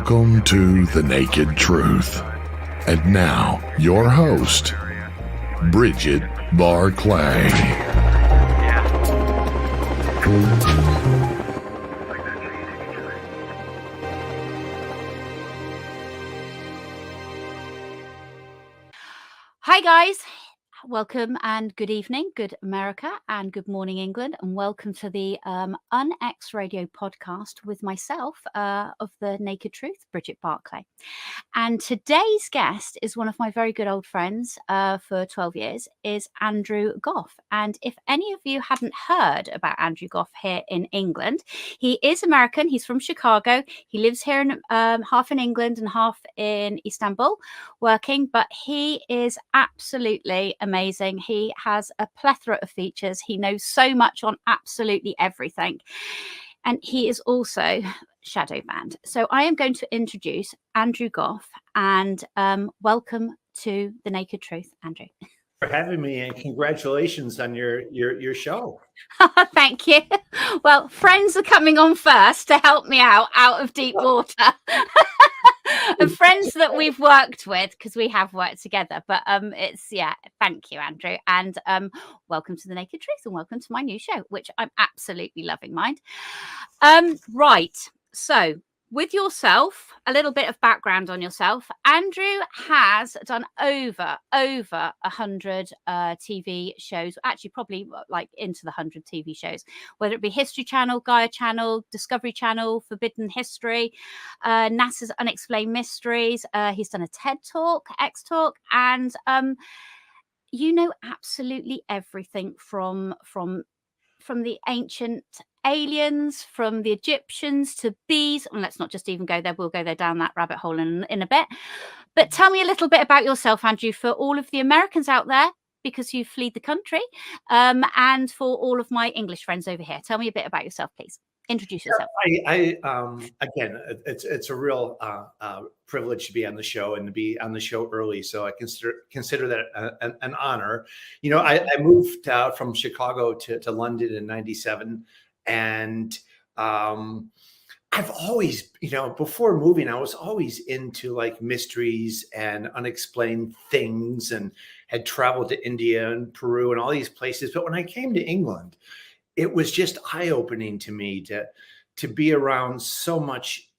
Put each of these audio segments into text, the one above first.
Welcome to The Naked Truth. And now, your host, Bridget Barclay. Hi guys, welcome and good evening, good America and good morning England, and welcome to the Unex Radio podcast with myself of The Naked Truth, Bridget Barclay. And today's guest is one of my very good old friends for 12 years, is Andrew Gough. And if any of you hadn't heard about Andrew Gough here in England, he is American. He's from Chicago. He lives here in half in England and half in Istanbul working, but he is absolutely amazing. He has a plethora of features. He knows so much on absolutely everything. And he is also shadow banned. So I am going to introduce Andrew Gough, and welcome to The Naked Truth, Andrew. For having me, and congratulations on your show. Thank you. Well, friends are coming on first to help me out of deep water. And friends that we've worked with, because we have worked together. But thank you, Andrew. And welcome to The Naked Truth, and welcome to my new show, which I'm absolutely loving, mind. Right. So with yourself, a little bit of background on yourself. Andrew has done over 100 TV shows, actually probably like into the 100 TV shows, whether it be History Channel, Gaia Channel, Discovery Channel, Forbidden History, NASA's Unexplained Mysteries. He's done a TED Talk, X Talk, and you know absolutely everything from the ancient aliens, from the Egyptians to bees. And let's not just even go there. We'll go there down that rabbit hole in a bit. But tell me a little bit about yourself, Andrew, for all of the Americans out there, because you fled the country, and for all of my English friends over here. Tell me a bit about yourself, please. Introduce yourself. Again, it's a real privilege to be on the show and to be on the show early. So I consider that an honor. You know, I moved from Chicago to London in '97, and I've always, before moving, I was always into like mysteries and unexplained things, and had traveled to India and Peru and all these places. But when I came to England, it was just eye-opening to me to be around so much,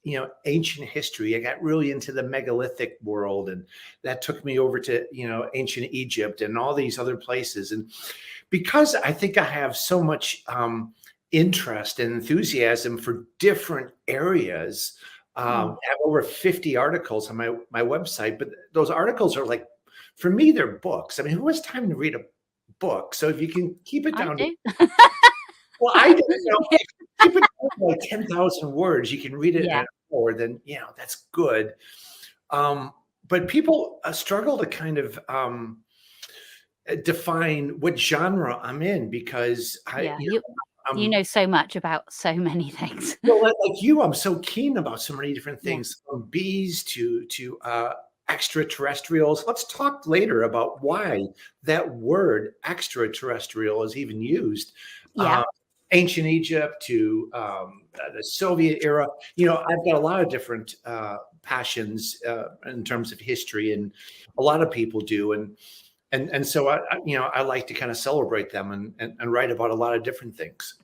ancient history. I got really into the megalithic world, and that took me over to, ancient Egypt and all these other places. And because I think I have so much interest and enthusiasm for different areas, I have over 50 articles on my website, but those articles are like, for me, they're books. I mean, who has time to read a book? So if you can keep it down to well, I don't know. If you keep it down to like 10,000 words, you can read it in an hour, then, that's good. But people struggle to kind of define what genre I'm in, because you know so much about so many things. Well, like you, I'm so keen about so many different things, from bees to extraterrestrials. Let's talk later about why that word extraterrestrial is even used. Ancient Egypt to the Soviet era. I've got a lot of different passions in terms of history, and a lot of people do. And so I like to kind of celebrate them and write about a lot of different things.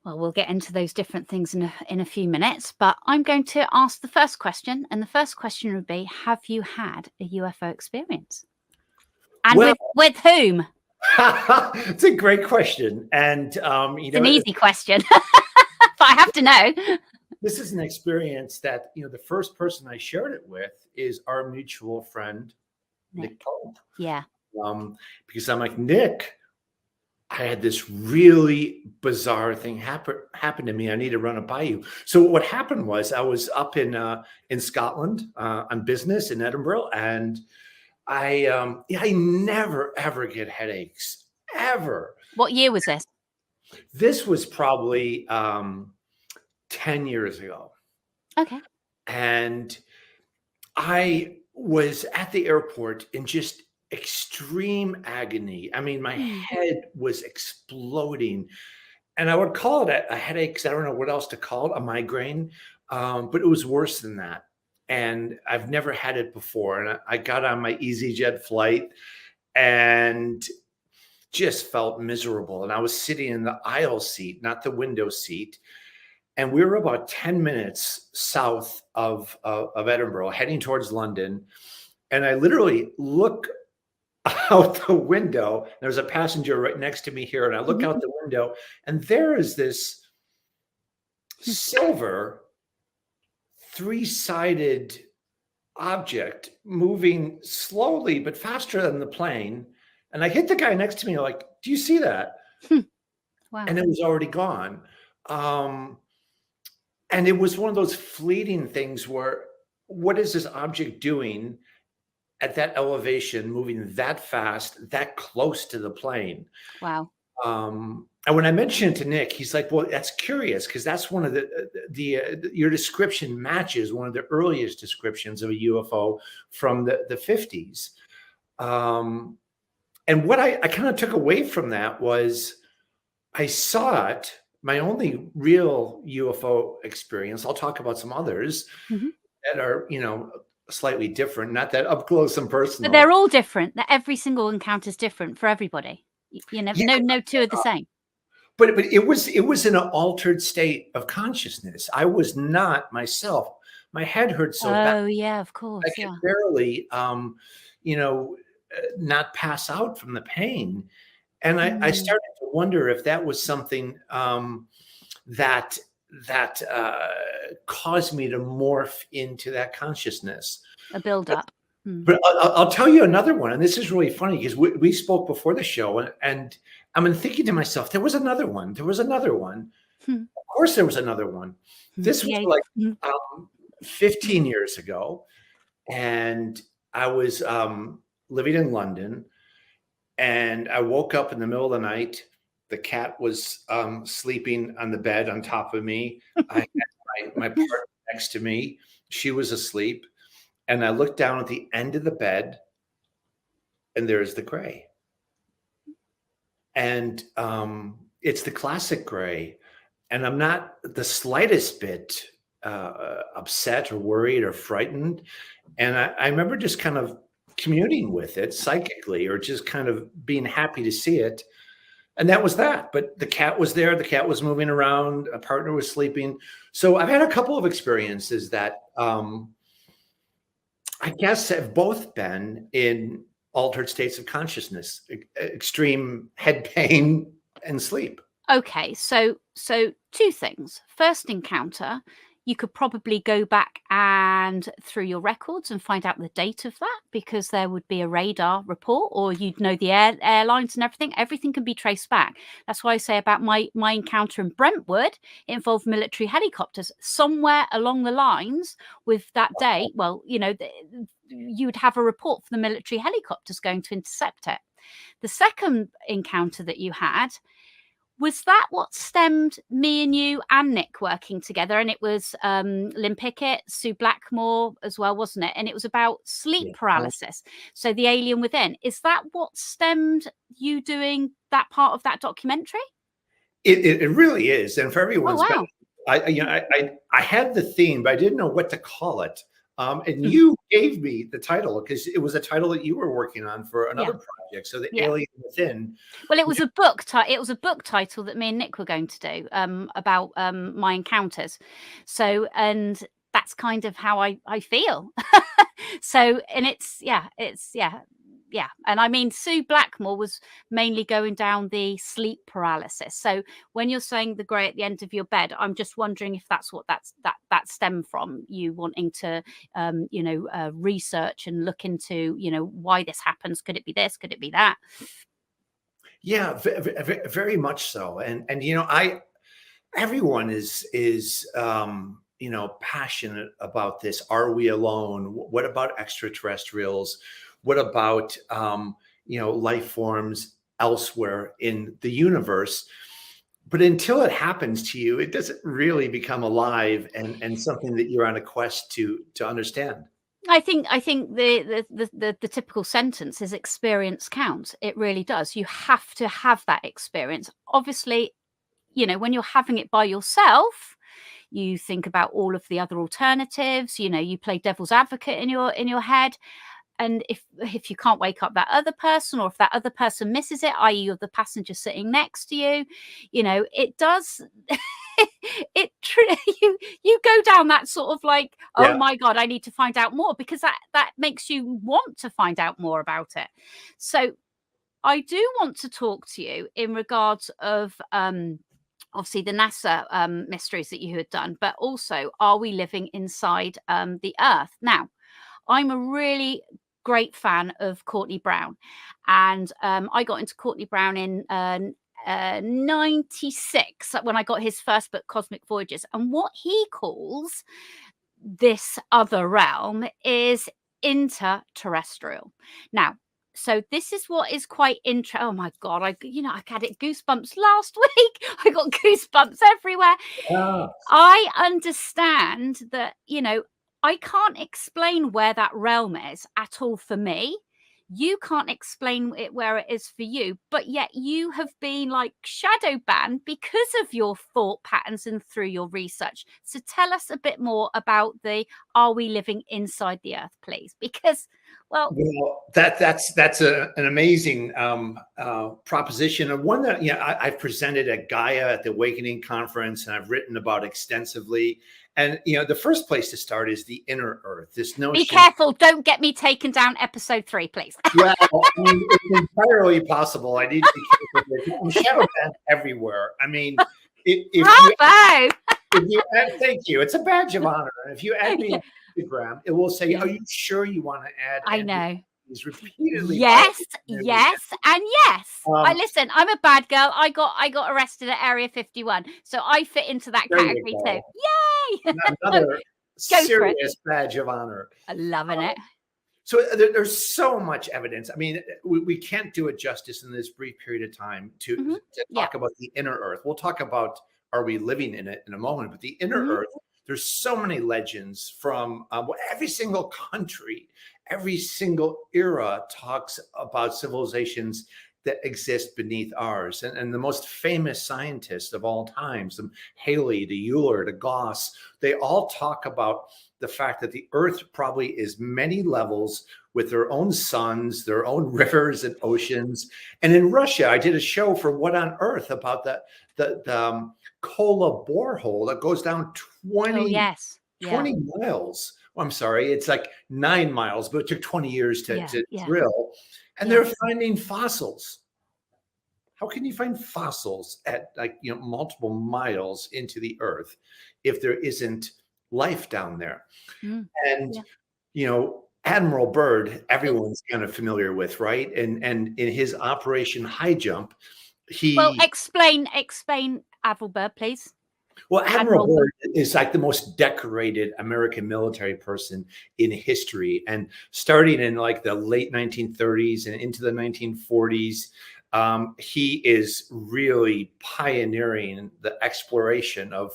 Well, we'll get into those different things in a few minutes, but I'm going to ask the first question. And the first question would be, have you had a UFO experience? And with whom? It's a great question. And, it's an easy question, but I have to know. This is an experience that, the first person I shared it with is our mutual friend, Nick Pope. Yeah. Because I'm like, Nick, I had this really bizarre thing happen to me. I need to run it by you. So what happened was, I was up in Scotland on business in Edinburgh, and I never ever get headaches, ever. What year was this? This was probably 10 years ago. Okay. And I was at the airport in just extreme agony. I mean, my head was exploding, and I would call it a headache, because I don't know what else to call it, a migraine. but it was worse than that. And I've never had it before. And I got on my EasyJet flight and just felt miserable. And I was sitting in the aisle seat, not the window seat. And we were about 10 minutes south of Edinburgh, heading towards London. And I literally look out the window. There's a passenger right next to me here. And I look out the window, and there is this silver three-sided object moving slowly but faster than the plane. And I hit the guy next to me, like, do you see that? Wow. And it was already gone. And it was one of those fleeting things where, what is this object doing at that elevation, moving that fast, that close to the plane? Wow. And when I mentioned it to Nick, he's like, well, that's curious, because that's one of your description matches one of the earliest descriptions of a UFO from the 50s. And what I kind of took away from that was, I saw it, my only real UFO experience. I'll talk about some others that are, slightly different, not that up close and personal. But they're all different. That every single encounter is different for everybody. No two are the same. But it was in an altered state of consciousness. I was not myself. My head hurt so bad. Oh yeah, of course. I could barely, not pass out from the pain. And I started to wonder if that was something that caused me to morph into that consciousness. A build-up. But I'll tell you another one, and this is really funny, because we spoke before the show, and I'm thinking to myself, there was another one. There was another one. Of course, there was another one. This was like 15 years ago, and I was living in London, and I woke up in the middle of the night. The cat was sleeping on the bed on top of me. I had my partner next to me. She was asleep. And I looked down at the end of the bed, and there's the gray. And it's the classic gray. And I'm not the slightest bit upset or worried or frightened. And I remember just kind of communing with it psychically, or just kind of being happy to see it. And that was that. But the cat was there. The cat was moving around. A partner was sleeping. So I've had a couple of experiences that I guess have both been in altered states of consciousness, extreme head pain and sleep. Okay, so two things. First encounter, you could probably go back and through your records and find out the date of that, because there would be a radar report, or you'd know the airlines and everything. Everything can be traced back. That's why I say about my encounter in Brentwood, it involved military helicopters. Somewhere along the lines with that date, well, you would have a report for the military helicopters going to intercept it. The second encounter that you had, was that what stemmed me and you and Nick working together? And it was Lynn Pickett, Sue Blackmore as well, wasn't it? And it was about sleep paralysis. So the alien within. Is that what stemmed you doing that part of that documentary? It really is. And for everyone's wow. I had the theme, but I didn't know what to call it. And you gave me the title, because it was a title that you were working on for another project. So the alien within. Well, it was a book. It was a book title that me and Nick were going to do about my encounters. So, and that's kind of how I feel. So, and it's. And I mean, Sue Blackmore was mainly going down the sleep paralysis. So when you're saying the grey at the end of your bed, I'm just wondering if that's what that stemmed from, you wanting to, research and look into, why this happens. Could it be this? Could it be that? Yeah, very much so. And everyone is passionate about this. Are we alone? What about extraterrestrials? What about, life forms elsewhere in the universe? But until it happens to you, it doesn't really become alive and something that you're on a quest to understand. I think the typical sentence is experience counts. It really does. You have to have that experience. Obviously, when you're having it by yourself, you think about all of the other alternatives, you play devil's advocate in your head. And if you can't wake up that other person, or if that other person misses it, i.e. you're the passenger sitting next to you, it does you go down that sort of like, oh my God, I need to find out more, because that makes you want to find out more about it. So I do want to talk to you in regards of obviously the NASA mysteries that you had done, but also, are we living inside the Earth? Now, I'm a really great fan of Courtney Brown, and I got into Courtney Brown in 96 when I got his first book, Cosmic Voyages, and what he calls this other realm is interterrestrial. Now, so this is what is quite interesting. Oh my God, I had it goosebumps last week. I got goosebumps everywhere. I understand that, I can't explain where that realm is at all for me. You can't explain it where it is for you, but yet you have been like shadow banned because of your thought patterns and through your research. So tell us a bit more about are we living inside the Earth, please? Because, well, that's an amazing proposition, and one that I've presented at Gaia at the Awakening Conference, and I've written about extensively. And the first place to start is the inner Earth. This notion. Be careful! Don't get me taken down episode 3, please. Well, I mean, it's entirely possible. I need to be careful. I'm shadow banned everywhere. I mean, Bravo! Thank you. It's a badge of honor. And if you add me on Instagram, it will say, "Are you sure you want to add?" I know. Repeatedly. Yes, and yes. Listen, I'm a bad girl. I got arrested at Area 51, so I fit into that category too. Yay! Another serious badge of honor. I'm loving it. So there's so much evidence. I mean, we can't do it justice in this brief period of time to talk about the inner Earth. We'll talk about, are we living in it, in a moment, but the inner Earth, there's so many legends from every single country, every single era talks about civilizations that exist beneath ours. And the most famous scientists of all times, from Haley to Euler to Gauss, they all talk about the fact that the Earth probably is many levels with their own suns, their own rivers and oceans. And in Russia, I did a show for What on Earth about the Kola borehole that goes down 20 miles. Well, I'm sorry, it's like 9 miles, but it took 20 years to drill. And they're finding fossils. How can you find fossils at multiple miles into the Earth if there isn't life down there? And Admiral Byrd, everyone's kind of familiar with, right? And in his Operation High Jump, explain Admiral Byrd, please. Well, Admiral Byrd is like the most decorated American military person in history. And starting in like the late 1930s and into the 1940s, he is really pioneering the exploration of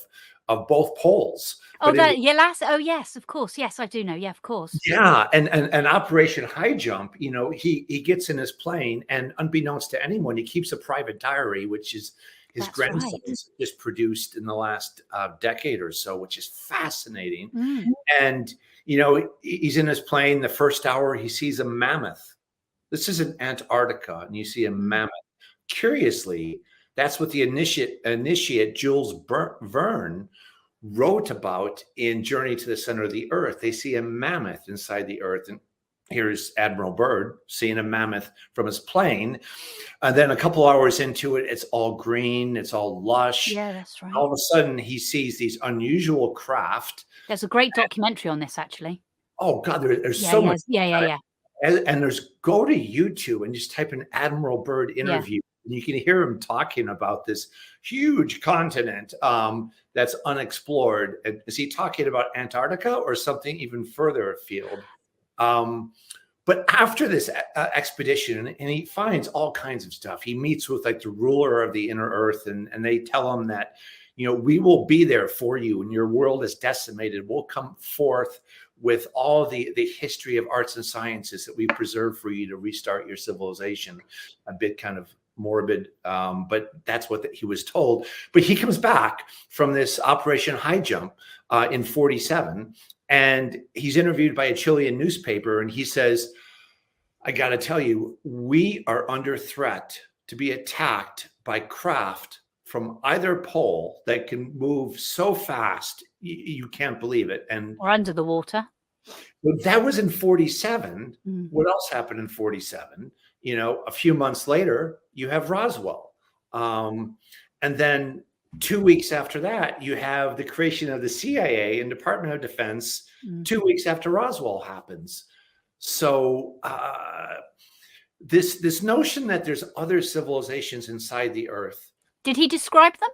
both poles. Yes, of course. Yes, I do know. Yeah, of course. Yeah. And Operation High Jump, he gets in his plane, and unbeknownst to anyone, he keeps a private diary, which is his grandsons just produced in the last decade or so, which is fascinating. And, he's in his plane. The first hour, he sees a mammoth. This is in Antarctica, and you see a mammoth. Curiously, that's what the initiate Jules Verne wrote about in Journey to the Center of the Earth. They see a mammoth inside the Earth, and here's Admiral Byrd seeing a mammoth from his plane. And then a couple hours into it, it's all green, it's all lush. Yeah, that's right. All of a sudden, he sees these unusual craft. There's a great documentary on this, actually. Oh, God, there's so much. Yeah. And go to YouTube and just type in Admiral Byrd interview. And you can hear him talking about this huge continent that's unexplored. Is he talking about Antarctica or something even further afield? But after this expedition, and he finds all kinds of stuff. He meets with like the ruler of the inner Earth, and they tell him that, we will be there for you when your world is decimated. We'll come forth with all the history of arts and sciences that we preserve for you to restart your civilization. A bit kind of morbid, but that's what he was told. But he comes back from this Operation High Jump in 47, and he's interviewed by a Chilean newspaper, and he says, I got to tell you, we are under threat to be attacked by craft from either pole that can move so fast you can't believe it. And or under the water. that was in 47. What else happened in 47? You know, a few months later, you have Roswell. And then 2 weeks after that, you have the creation of the CIA and Department of Defense 2 weeks after Roswell happens. So this notion that there's other civilizations inside the Earth. Did he describe them?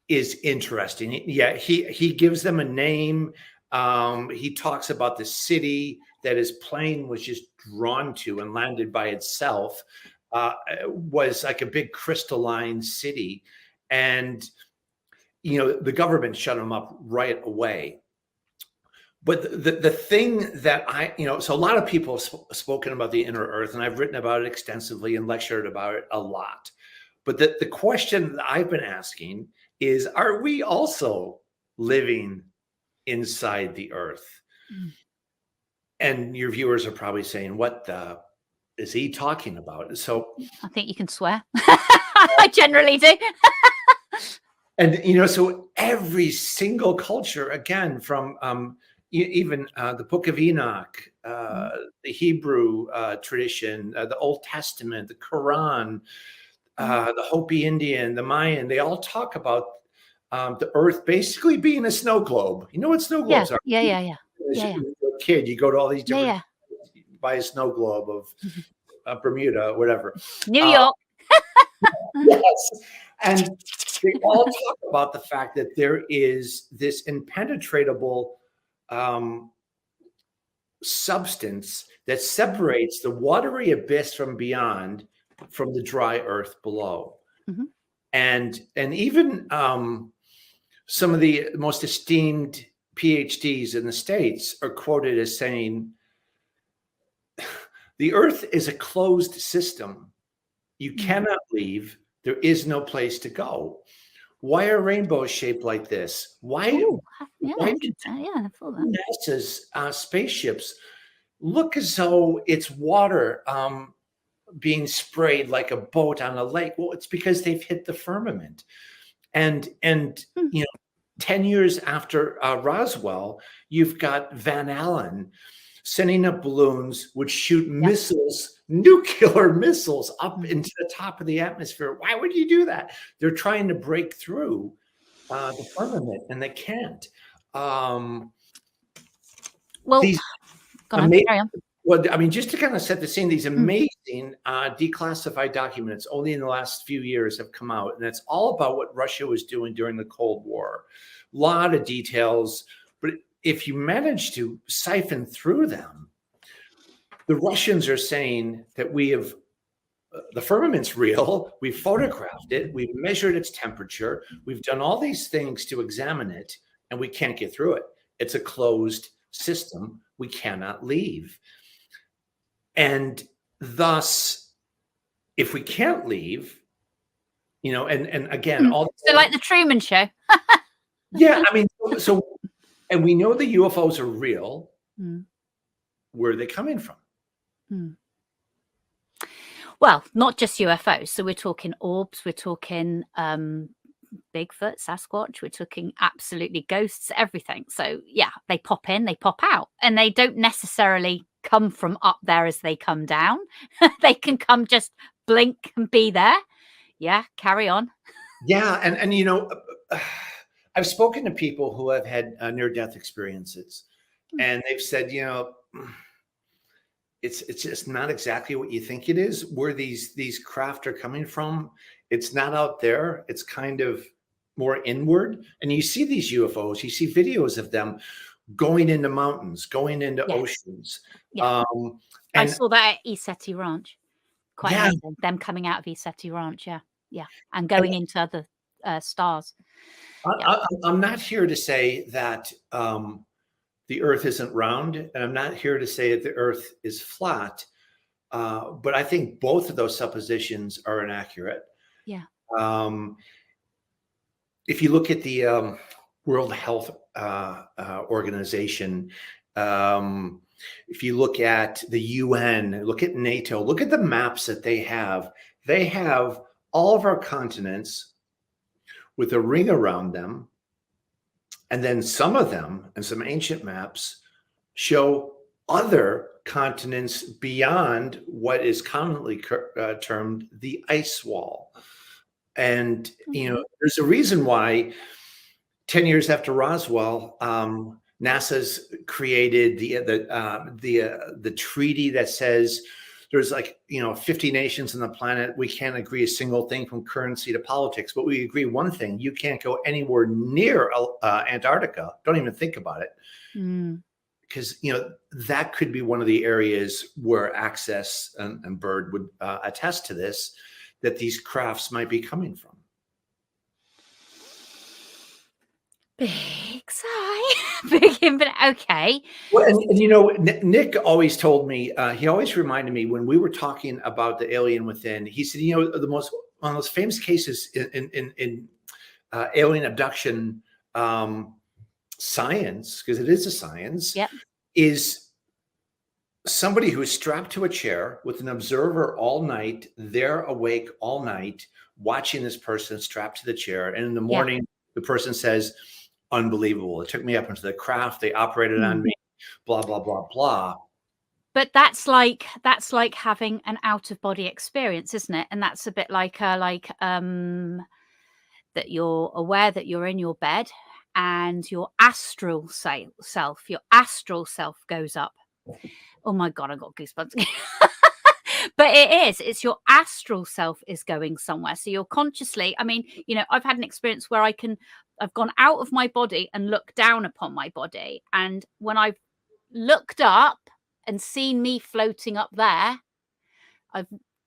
Is interesting. Yeah, he gives them a name. He talks about the city that his plane was just drawn to and landed by itself. Was like a big crystalline city. And, you know, the government shut him up right away. But the thing that so a lot of people have spoken about the inner Earth, and I've written about it extensively and lectured about it a lot. But the question that I've been asking is, are we also living inside the Earth? And your viewers are probably saying, what the is he talking about? So I think you can swear. I generally do. And, you know, so every single culture, again, from even the Book of Enoch, the Hebrew tradition, the Old Testament, the Quran, the Hopi Indian, the Mayan, they all talk about the Earth basically being a snow globe. You know what snow globes are? Yeah. As you're a kid, you go to all these different, buy a snow globe of Bermuda, whatever. New York. Yes. And they all talk about the fact that there is this impenetrable substance that separates the watery abyss from beyond from the dry earth below. And even some of the most esteemed PhDs in the States are quoted as saying, the earth is a closed system. You cannot leave. There is no place to go. Why are rainbows shaped like this? Why do NASA's spaceships look as though it's water being sprayed like a boat on a lake? Well, it's because they've hit the firmament. And you know, 10 years after Roswell, you've got Van Allen sending up balloons which shoot missiles, nuclear missiles up into the top of the atmosphere. Why would you do that? They're trying to break through the firmament, and they can't. Well, I mean, just to kind of set the scene, these amazing declassified documents only in the last few years have come out, and it's all about what Russia was doing during the Cold War. A lot of details, but if you manage to siphon through them, the Russians are saying that we have, the firmament's real, we've photographed it, we've measured its temperature, we've done all these things to examine it, and we can't get through it. It's a closed system. We cannot leave. And thus, if we can't leave, you know, and again, all so like the Truman Show. Yeah, I mean, so, and we know the UFOs are real. Where are they coming from? Well, not just UFOs. So we're talking orbs, we're talking Bigfoot, Sasquatch, we're talking absolutely ghosts, everything. So yeah, they pop in, they pop out, and they don't necessarily come from up there as they come down. They can come, just blink and be there. Yeah, carry on. Yeah, and you know, I've spoken to people who have had near-death experiences, and they've said, you know, it's just not exactly what you think it is. Where these craft are coming from, it's not out there. It's kind of more inward. And you see these UFOs, you see videos of them going into mountains, going into oceans. Yeah. I saw that at Iseti Ranch. Quite amazing. Them coming out of Iseti Ranch. Yeah. And going into other stars. I'm not here to say that the Earth isn't round, and I'm not here to say that the Earth is flat. But I think both of those suppositions are inaccurate. Yeah. If you look at the World Health Organization, if you look at the UN, look at NATO, look at the maps that they have all of our continents with a ring around them. And then some of them, and some ancient maps, show other continents beyond what is commonly termed the ice wall. And, you know, there's a reason why 10 years after Roswell, NASA's created the treaty that says there's like, you know, 50 nations on the planet. We can't agree a single thing from currency to politics, but we agree one thing: you can't go anywhere near Antarctica. Don't even think about it. Because, you know, that could be one of the areas where Access and Bird would attest to this, that these crafts might be coming from. Big sigh. Big infinite. Okay. Well, and you know, Nick always told me, he always reminded me when we were talking about the alien within, he said, you know, one of the most famous cases in alien abduction science, because it is a science, is somebody who is strapped to a chair with an observer all night. They're awake all night watching this person strapped to the chair. And in the morning, the person says, unbelievable. It took me up into the craft. They operated on me, blah, blah, blah, blah. But that's like having an out of body experience, isn't it? And that's a bit like that you're aware that you're in your bed and your astral self goes up. Oh my God, I got goosebumps. But it's your astral self is going somewhere. So you're consciously, I mean, you know, I've had an experience where I've gone out of my body and looked down upon my body. And when I've looked up and seen me floating up there,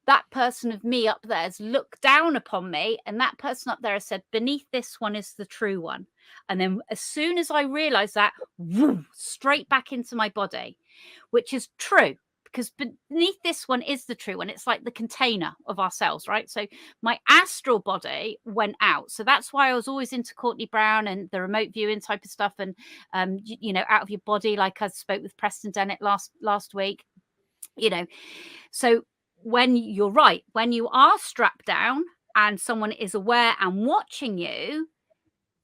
that person of me up there has looked down upon me, and that person up there has said, beneath this one is the true one. And then as soon as I realized that, woo, straight back into my body, which is true. Because beneath this one is the true one. It's like the container of ourselves, right? So my astral body went out. So that's why I was always into Courtney Brown and the remote viewing type of stuff, and you know, out of your body, like I spoke with Preston Dennett last week. You know, so when you're right, when you are strapped down and someone is aware and watching you,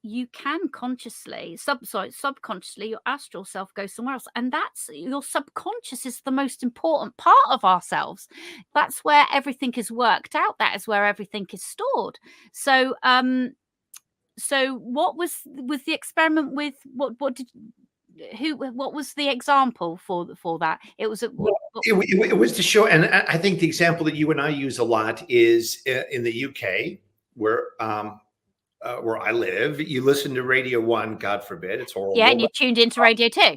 you can consciously, subconsciously, your astral self goes somewhere else. And that's, your subconscious is the most important part of ourselves. That's where everything is worked out. That is where everything is stored. So, so what was the experiment with, what was the example for that? It was it was to show, and I think the example that you and I use a lot is in the UK, where I live. You listen to Radio 1, God forbid, it's horrible. Yeah, and you tuned into Radio 2. I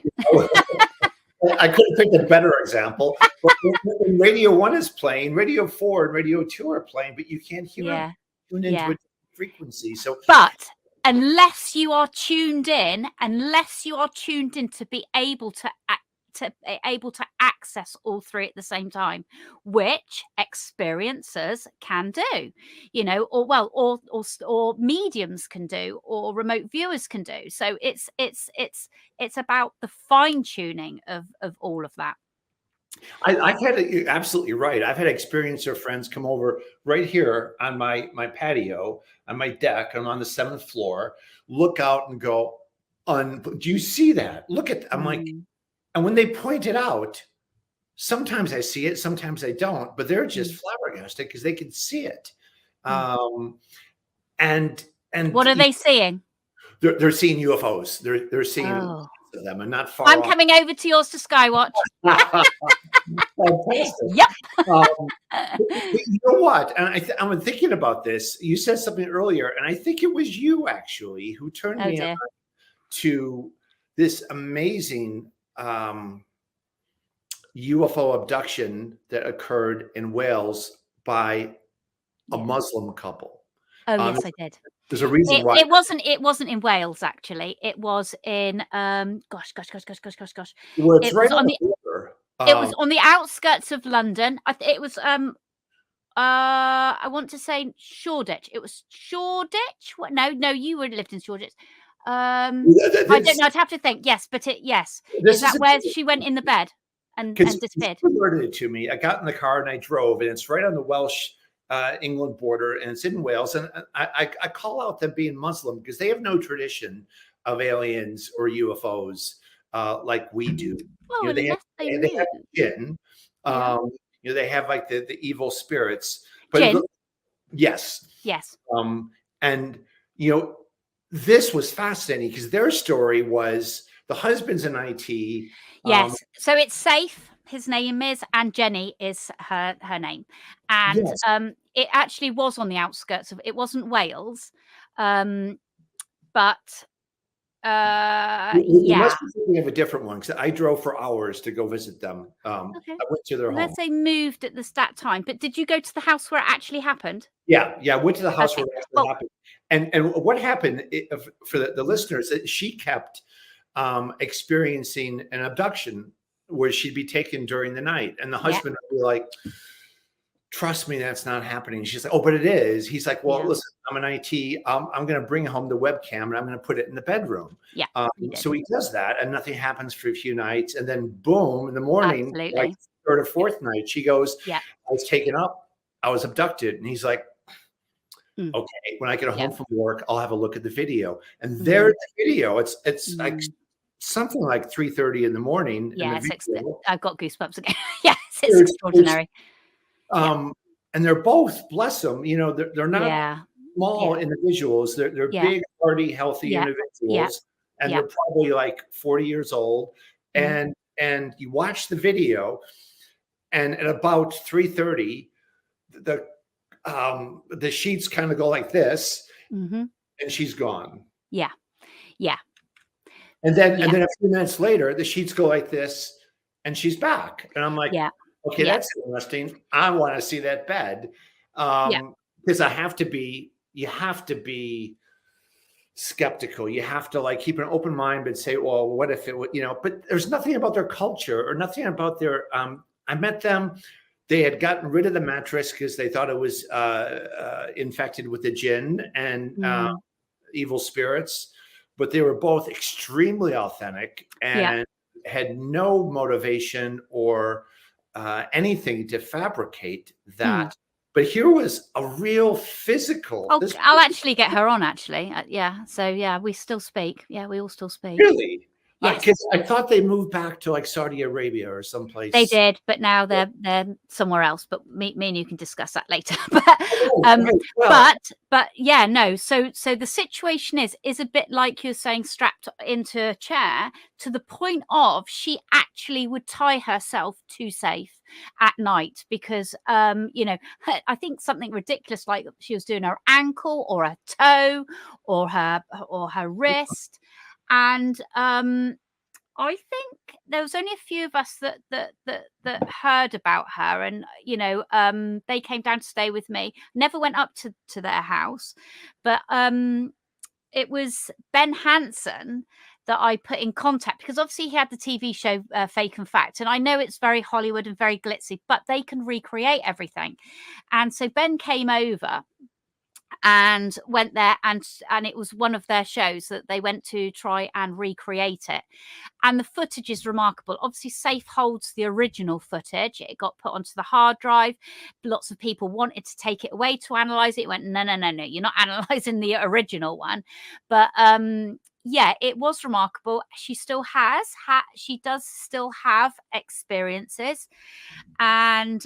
could have picked a better example. But when Radio 1 is playing, Radio 4 and Radio 2 are playing, but you can't hear them. Tune into a frequency. So, but unless you are tuned in to be able to access all three at the same time, which experiencers can do, you know, or mediums can do, or remote viewers can do. So it's about the fine tuning of all of that. I've had, you're absolutely right. I've had experiencer friends come over right here on my patio, on my deck. I'm on the 7th floor, look out and go, do you see that? Look at, I'm like, and when they point it out, sometimes I see it, sometimes I don't, but they're just flabbergasted because they can see it. And what are they seeing? They're seeing UFOs. They're seeing them, and not far. I'm coming over to yours to Skywatch. Yep. You know what? And I'm thinking about this. You said something earlier, and I think it was you actually who turned me on to this amazing UFO abduction that occurred in Wales by a Muslim couple. Oh, yes, I did. There's a reason why it wasn't in Wales, actually. It was in Well, it's right on the border. It was on the outskirts of London. It was I want to say Shoreditch. It was Shoreditch. What? No, you would have lived in Shoreditch. I don't know. I'd have to think. Yes, but yes. Is that where she went in the bed and disappeared? He alerted it to me. I got in the car and I drove, and it's right on the Welsh England border, and it's in Wales. And I call out them being Muslim because they have no tradition of aliens or UFOs like we do. Well, they have jinn. They have like the evil spirits. But jinn. Yes. And this was fascinating because their story was the husband's in IT. Yes. So it's Safe. His name is, and Jenny is her name. And it actually was on the outskirts of, it wasn't Wales. But we must be thinking of a different one because I drove for hours to go visit them. I went to their home. Unless they moved at that time. But did you go to the house where it actually happened? Yeah, I went to the house where it actually happened. And what happened for the listeners, that she kept experiencing an abduction where she'd be taken during the night, and the husband would be like, "Trust me, that's not happening." She's like, "Oh, but it is." He's like, "Well, listen, I'm an IT. I'm going to bring home the webcam and I'm going to put it in the bedroom." So he does that, and nothing happens for a few nights, and then boom, in the morning, like third or fourth night, she goes, "I was taken up. I was abducted," and he's like, "Okay, when I get home from work, I'll have a look at the video." And there's the video. It's like something like 3:30 in the morning. Yeah, I've got goosebumps again. Yes, it's extraordinary. And they're both, bless them, they're not small individuals. They're big, hearty, healthy individuals, and they're probably like 40 years old. And you watch the video, and at about 3:30, the sheets kind of go like this, and she's gone. And then a few minutes later, the sheets go like this, and she's back. And I'm like, okay, that's interesting. I want to see that bed. Because you have to be skeptical. You have to keep an open mind and say, well, what if it would, but there's nothing about their culture or nothing about their, I met them. They had gotten rid of the mattress because they thought it was infected with the jinn and evil spirits. But they were both extremely authentic and had no motivation or anything to fabricate that. But here was a real physical. I'll actually get her on, actually. So, we still speak. Yeah, we all still speak. Really? Because I thought they moved back to Saudi Arabia or someplace. They did, but now they're somewhere else. But me and you can discuss that later. But no. So the situation is a bit like you're saying, strapped into a chair to the point of she actually would tie herself to Safe at night because I think something ridiculous like she was doing her ankle or her toe or her wrist. And I think there was only a few of us that heard about her, and they came down to stay with me. Never went up to their house, but it was Ben Hansen that I put in contact because obviously he had the TV show Fake and Fact, and I know it's very Hollywood and very glitzy, but they can recreate everything. And so Ben came over and went there, and it was one of their shows that they went to try and recreate it, and the footage is remarkable. Obviously Safe holds the original footage. It got put onto the hard drive. Lots of people wanted to take it away to analyze it. It went, no, you're not analyzing the original one. But it was remarkable. She still she does still have experiences, and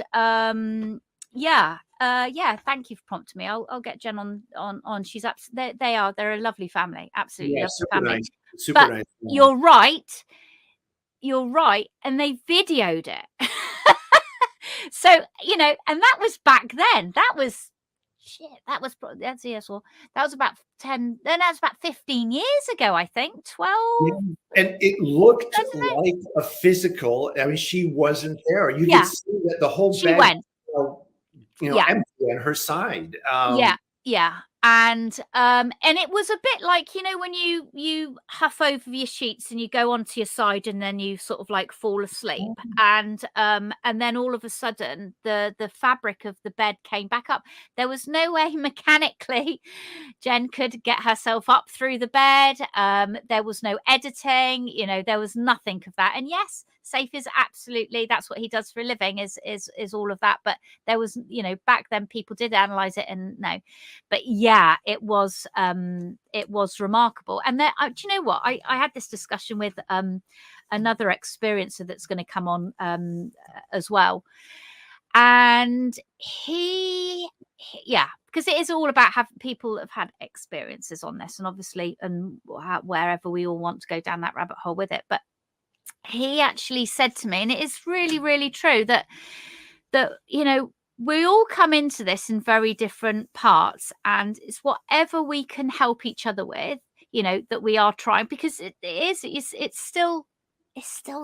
thank you for prompting me. I'll get Jen on. She's they're a lovely family, absolutely lovely family. Nice. Super nice. You're right, and they videoed it. So and that was back then. That was about 10. Then that's about 15 years ago, I think. 12. Yeah. And it looked like a physical. I mean, she wasn't there. You could see that the whole bed. Went. Empty on her side. Yeah. And it was a bit like, you know, when you huff over your sheets and you go onto your side and then you sort of like fall asleep, and then all of a sudden the fabric of the bed came back up. There was no way mechanically Jen could get herself up through the bed. There was no editing, you know, there was nothing of that. And yes, Safe is absolutely, that's what he does for a living, is all of that. But there was, you know, back then people did analyze it, and no. But yeah, it was remarkable. And there, do you know what? I had this discussion with another experiencer that's going to come on as well, and yeah, because it is all about people that have had experiences on this, and obviously, and wherever we all want to go down that rabbit hole with it. But he actually said to me, and it is really, really true, that you know, we all come into this in very different parts, and it's whatever we can help each other with, you know, that we are trying, because it's still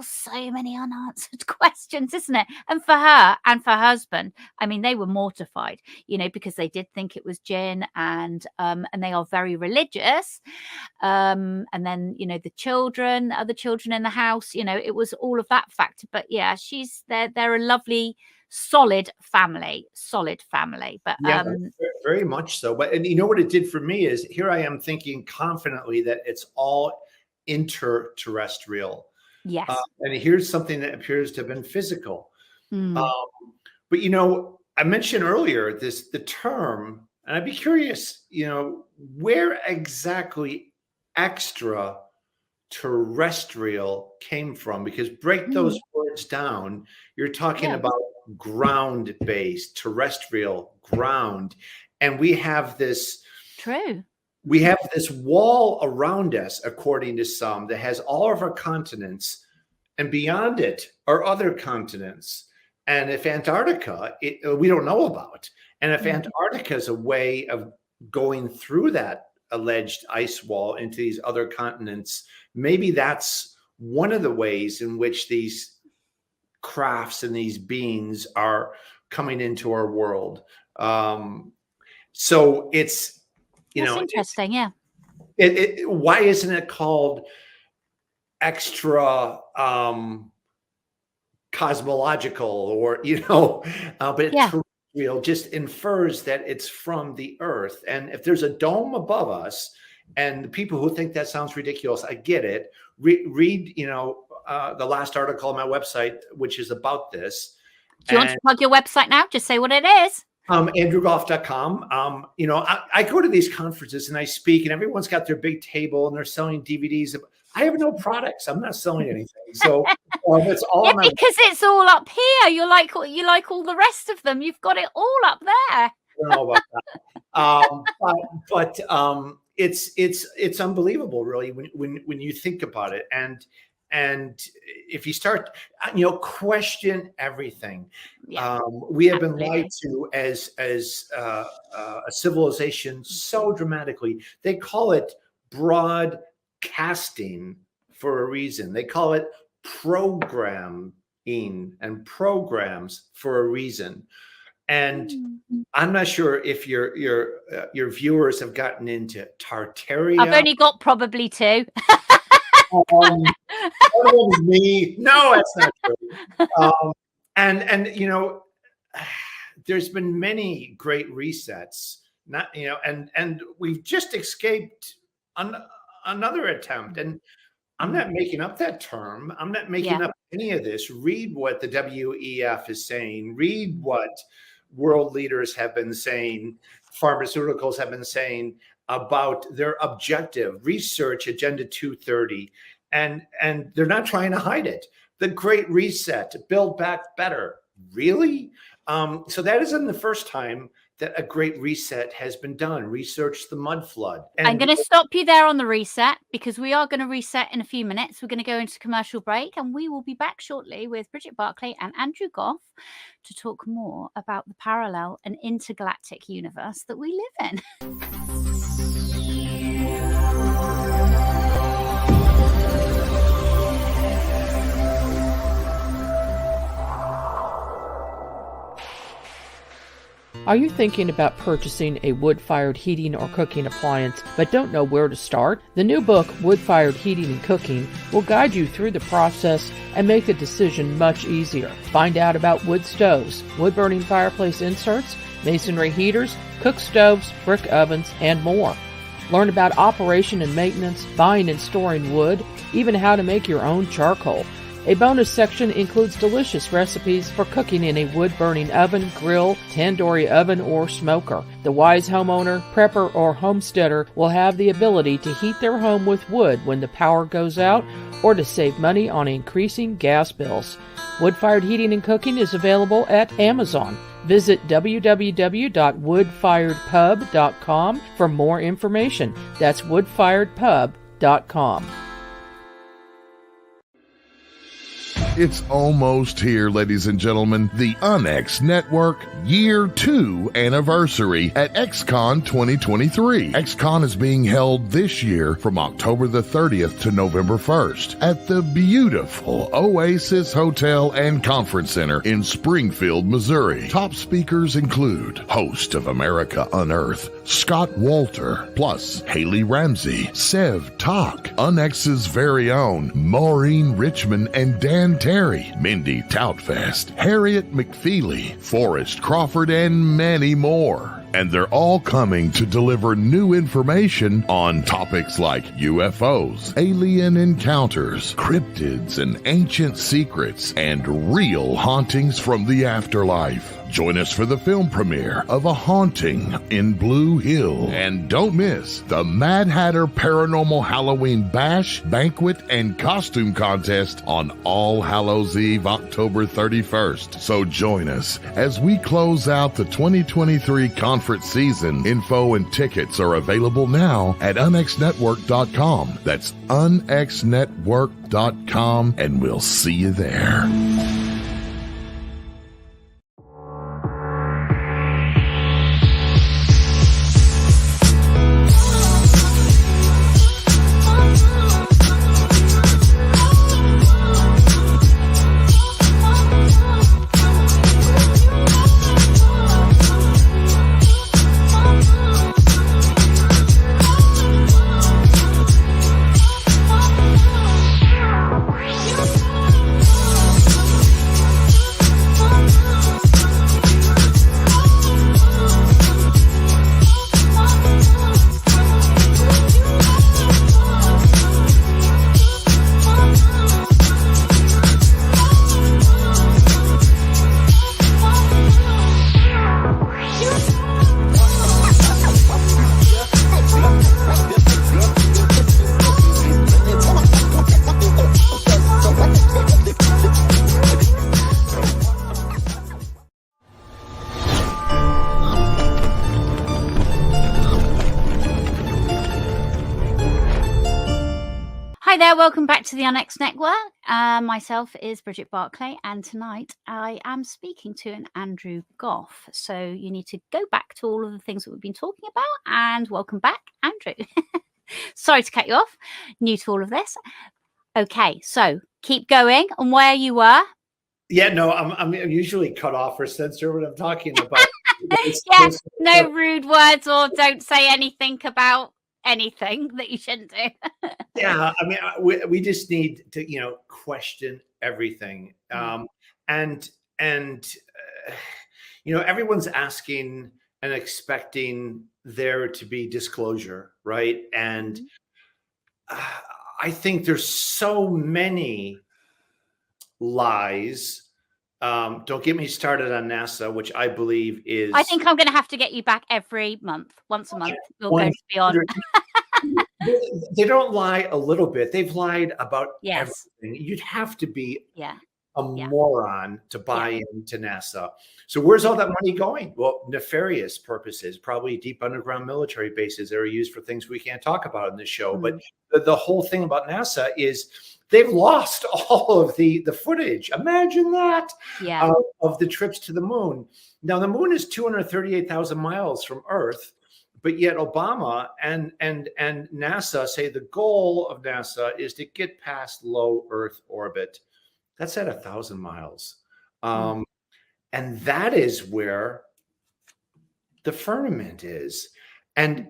so many unanswered questions, isn't it? And for her and for her husband, I mean, they were mortified, you know, because they did think it was jinn, and they are very religious. And then, you know, the other children in the house, you know, it was all of that factor. But yeah, they're a lovely, solid family. But Yeah, very much so. But, and you know what it did for me is, here I am thinking confidently that it's all interterrestrial. yes. And here's something that appears to have been physical. Mm. But, you know, I mentioned earlier the term, and I'd be curious, you know, where exactly extraterrestrial came from, because break those words down. You're talking about ground-based, terrestrial, ground. And we have this. True. We have this wall around us, according to some, that has all of our continents, and beyond it are other continents. And if Antarctica, we don't know about. And if Antarctica is a way of going through that alleged ice wall into these other continents, maybe that's one of the ways in which these crafts and these beings are coming into our world. So it's, you That's know, interesting. Yeah. Why isn't it called extra cosmological, or, you know, but terrestrial just infers that it's from the earth. And if there's a dome above us, and the people who think that sounds ridiculous, I get it. Read, you know, the last article on my website, which is about this. Do you want to plug your website now? Just say what it is. AndrewGough.com. You know, I go to these conferences and I speak, and everyone's got their big table and they're selling DVDs. I have no products. I'm not selling anything. So it's all because it's all up here. You like all the rest of them. You've got it all up there. I don't know about that. But it's unbelievable, really, when you think about it. And if you start, you know, question everything. We have been lied to as a civilization so dramatically. They call it broadcasting for a reason. They call it programming and programs for a reason. And I'm not sure if your viewers have gotten into Tartaria. I've only got probably 2. Me. No, that's not true. And you know, there's been many great resets. Not, you know, and we've just escaped another attempt. And I'm not making up that term. I'm not making up any of this. Read what the WEF is saying. Read what world leaders have been saying. Pharmaceuticals have been saying about their objective research agenda 230, and they're not trying to hide it. The Great Reset, Build Back Better. Really? So that isn't the first time that a Great Reset has been done. Research the mud flood. And I'm going to stop you there on the reset, because we are going to reset in a few minutes. We're going to go into commercial break, and we will be back shortly with Bridget Barclay and Andrew Gough to talk more about the parallel and intergalactic universe that we live in. Are you thinking about purchasing a wood-fired heating or cooking appliance but don't know where to start? The new book, Wood-Fired Heating and Cooking, will guide you through the process and make the decision much easier. Find out about wood stoves, wood-burning fireplace inserts, masonry heaters, cook stoves, brick ovens, and more. Learn about operation and maintenance, buying and storing wood, even how to make your own charcoal. A bonus section includes delicious recipes for cooking in a wood-burning oven, grill, tandoori oven, or smoker. The wise homeowner, prepper, or homesteader will have the ability to heat their home with wood when the power goes out or to save money on increasing gas bills. Wood-fired heating and cooking is available at Amazon. Visit www.woodfiredpub.com for more information. That's woodfiredpub.com. It's almost here, ladies and gentlemen. The UNX Network Year 2 anniversary at XCon 2023. XCon is being held this year from October the 30th to November 1st at the beautiful Oasis Hotel and Conference Center in Springfield, Missouri. Top speakers include host of America Unearthed, Scott Walter, plus Haley Ramsey, Sev Tok, UNX's very own Maureen Richmond and Dan Terry, Mindy Toutfest, Harriet McFeely, Forrest Crawford, and many more. And they're all coming to deliver new information on topics like UFOs, alien encounters, cryptids and ancient secrets, and real hauntings from the afterlife. Join us for the film premiere of A Haunting in Blue Hill. And don't miss the Mad Hatter Paranormal Halloween Bash, Banquet, and Costume Contest on All Hallows Eve, October 31st. So join us as we close out the 2023 conference season. Info and tickets are available now at unxnetwork.com. That's unxnetwork.com, and we'll see you there. Hi there, welcome back to the UNX Network. Myself is Bridget Barclay, and tonight I am speaking to an Andrew Gough. So you need to go back to all of the things that we've been talking about, and welcome back, Andrew. Sorry to cut you off, new to all of this. Okay, so keep going on where you were. Yeah, no, I'm usually cut off or censored when I'm talking about. Yeah, no rude words, or don't say anything about anything that you shouldn't do. Yeah, I mean, we just need to, question everything. And everyone's asking and expecting there to be disclosure, right? And I think there's so many lies. Don't get me started on NASA, which I believe is. I think I'm going to have to get you back every month, once a month. You'll go to Beyond. They don't lie a little bit. They've lied about Yes. everything. You'd have to be Yeah. a moron to buy into NASA. So where's all that money going? Well, nefarious purposes, probably deep underground military bases that are used for things we can't talk about in this show. But the whole thing about NASA is they've lost all of the footage. Imagine that of the trips to the moon. Now, the moon is 238,000 miles from Earth. But yet Obama and NASA say the goal of NASA is to get past low Earth orbit. That's at 1,000 miles. And that is where the firmament is. And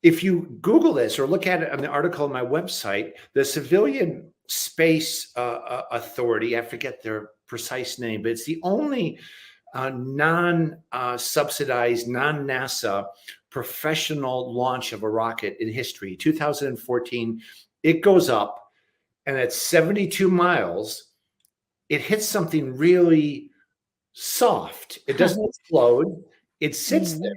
if you Google this or look at it on the article on my website, the Civilian Space Authority, I forget their precise name, but it's the only non-subsidized, non-NASA professional launch of a rocket in history. 2014, it goes up, and at 72 miles, it hits something really soft. It doesn't explode. It sits there.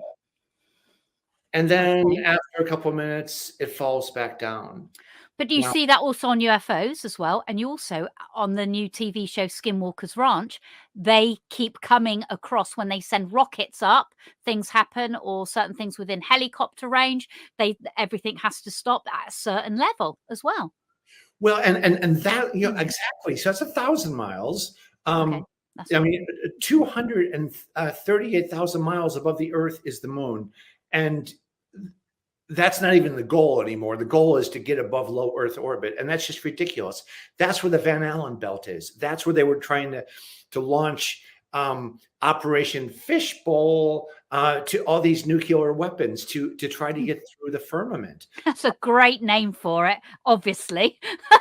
And then after a couple of minutes, it falls back down. But do you see that also on UFOs as well? And you also, on the new TV show Skinwalker's Ranch, they keep coming across when they send rockets up, things happen, or certain things within helicopter range, everything has to stop at a certain level as well. Well, and that, exactly. So that's 1,000 miles. Okay. I mean, 238,000 miles above the Earth is the moon. And that's not even the goal anymore. The goal is to get above low Earth orbit. And that's just ridiculous. That's where the Van Allen belt is. That's where they were trying to launch Operation Fishbowl to all these nuclear weapons to try to get through the firmament. That's a great name for it, obviously.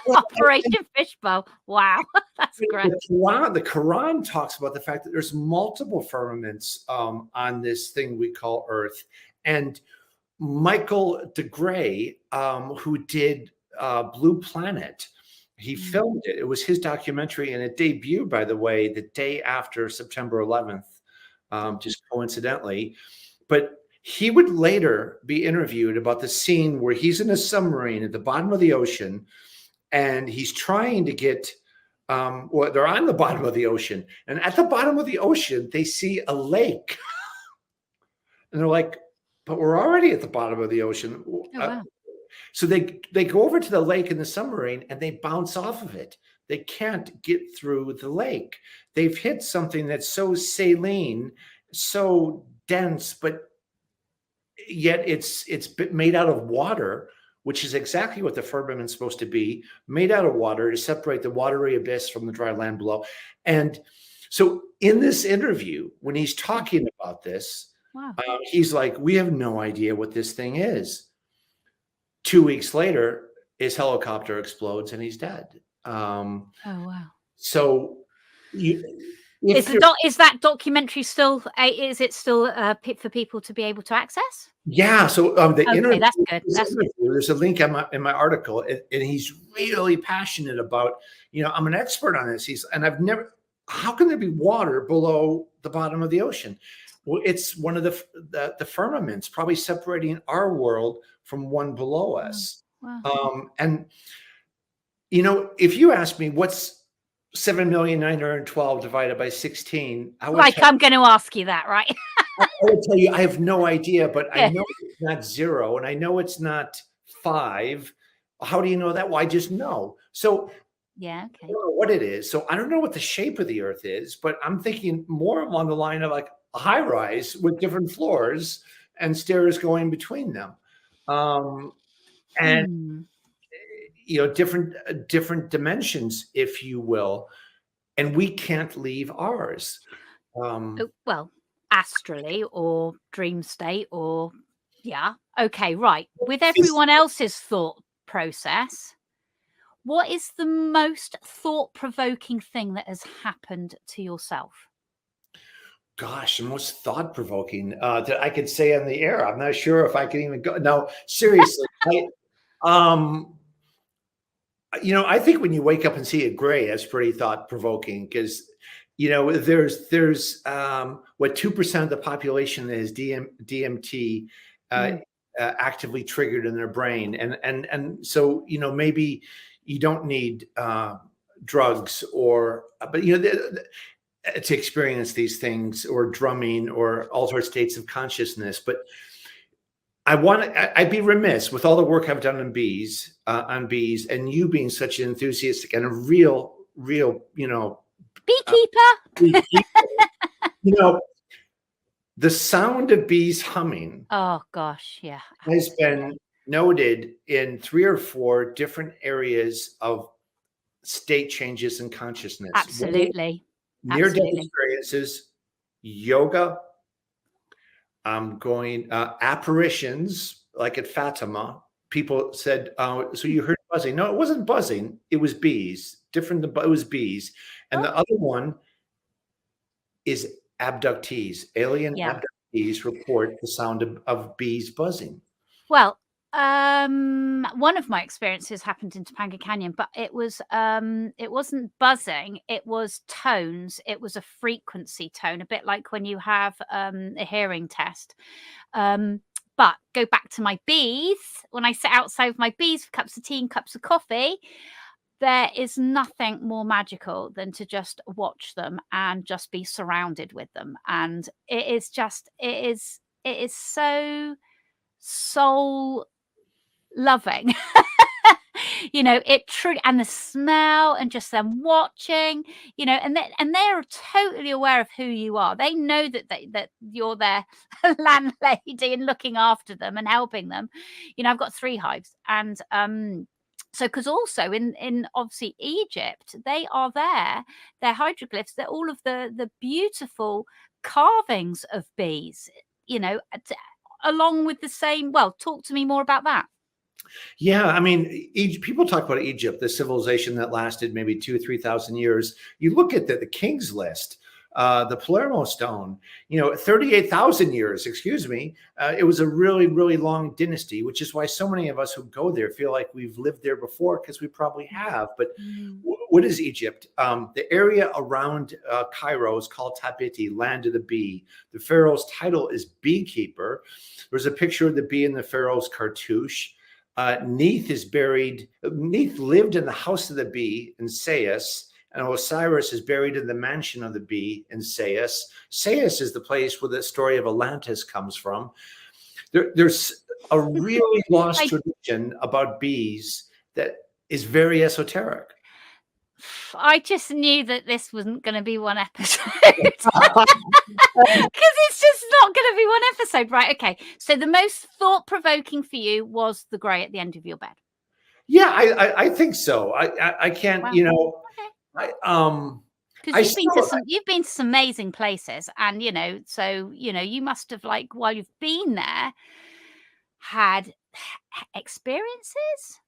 Operation Fishbowl. Wow, that's great. The Quran talks about the fact that there's multiple firmaments on this thing we call Earth. And Michael DeGray, who did Blue Planet, he filmed it. It was his documentary, and it debuted, by the way, the day after September 11th, just coincidentally. But he would later be interviewed about the scene where he's in a submarine at the bottom of the ocean, and he's trying to get, they're on the bottom of the ocean. And at the bottom of the ocean, they see a lake. And they're like, but we're already at the bottom of the ocean. Oh, wow. So they go over to the lake in the submarine and they bounce off of it. They can't get through the lake. They've hit something that's so saline, so dense, but yet it's made out of water, which is exactly what the firmament's supposed to be, made out of water to separate the watery abyss from the dry land below. And so in this interview, when he's talking about this, wow. He's like, we have no idea what this thing is. 2 weeks later, his helicopter explodes and he's dead. Oh, wow. So is that documentary still, is it still for people to be able to access? Yeah. So the interview, that's good. There's a link in my article, and he's really passionate about, I'm an expert on this. How can there be water below the bottom of the ocean? Well, it's one of the firmaments probably separating our world from one below us. Wow. And, if you ask me what's 7,912 divided by 16, I'm going to ask you that, right? I would tell you I have no idea, but I know it's not 0 and I know it's not 5. How do you know that? Well, I just know. So yeah, okay. I don't know what it is. So I don't know what the shape of the Earth is, but I'm thinking more along the line of like a high rise with different floors and stairs going between them. Different dimensions, if you will, and we can't leave ours. Well, astrally or dream state or okay, right. With everyone else's thought process, what is the most thought-provoking thing that has happened to yourself? Gosh, the most thought-provoking that I could say on the air. I'm not sure if I can even go. No, seriously. I think when you wake up and see a gray, that's pretty thought-provoking because, there's what 2% of the population is DMT actively triggered in their brain. And so, maybe you don't need drugs to experience these things or drumming or altered states of consciousness. But I'd be remiss with all the work I've done on bees, and you being such an enthusiastic and a real, beekeeper. The sound of bees humming. Oh gosh, yeah. Has been noted in 3 or 4 different areas of state changes in consciousness. Absolutely. Near-death experiences, yoga, going apparitions like at Fatima. People said, "So you heard buzzing?" No, it wasn't buzzing. It was bees. Different than it was bees. And the other one is abductees. Alien abductees report the sound of bees buzzing. Well, one of my experiences happened in Topanga Canyon, but it wasn't buzzing, it was tones. It was a frequency tone, a bit like when you have a hearing test. But go back to my bees. When I sit outside with my bees for cups of tea and cups of coffee, there is nothing more magical than to just watch them and just be surrounded with them. And it is so soul loving. It truly, and the smell and just them watching, and they're totally aware of who you are. They know that you're their landlady and looking after them and helping them. I've got 3 hives, and so because also in obviously Egypt, they are their hieroglyphs, they're all of the beautiful carvings of bees, along with the same. Well, talk to me more about that. Yeah, I mean, people talk about Egypt, the civilization that lasted maybe 2,000 or 3,000 years. You look at the King's List, the Palermo Stone, 38,000 years, excuse me. It was a really, really long dynasty, which is why so many of us who go there feel like we've lived there before, because we probably have. But what is Egypt? The area around Cairo is called Tabiti, land of the bee. The pharaoh's title is beekeeper. There's a picture of the bee in the pharaoh's cartouche. Neith lived in the house of the bee in Sais, and Osiris is buried in the mansion of the bee in Sais. Sais is the place where the story of Atlantis comes from. There's a really lost tradition about bees that is very esoteric. I just knew that this wasn't going to be one episode. Because it's just not going to be one episode. Right, okay. So the most thought-provoking for you was the grey at the end of your bed. Yeah, I think so. I can't, Because you've been to some amazing places, and you must have, like, while you've been there, had experiences.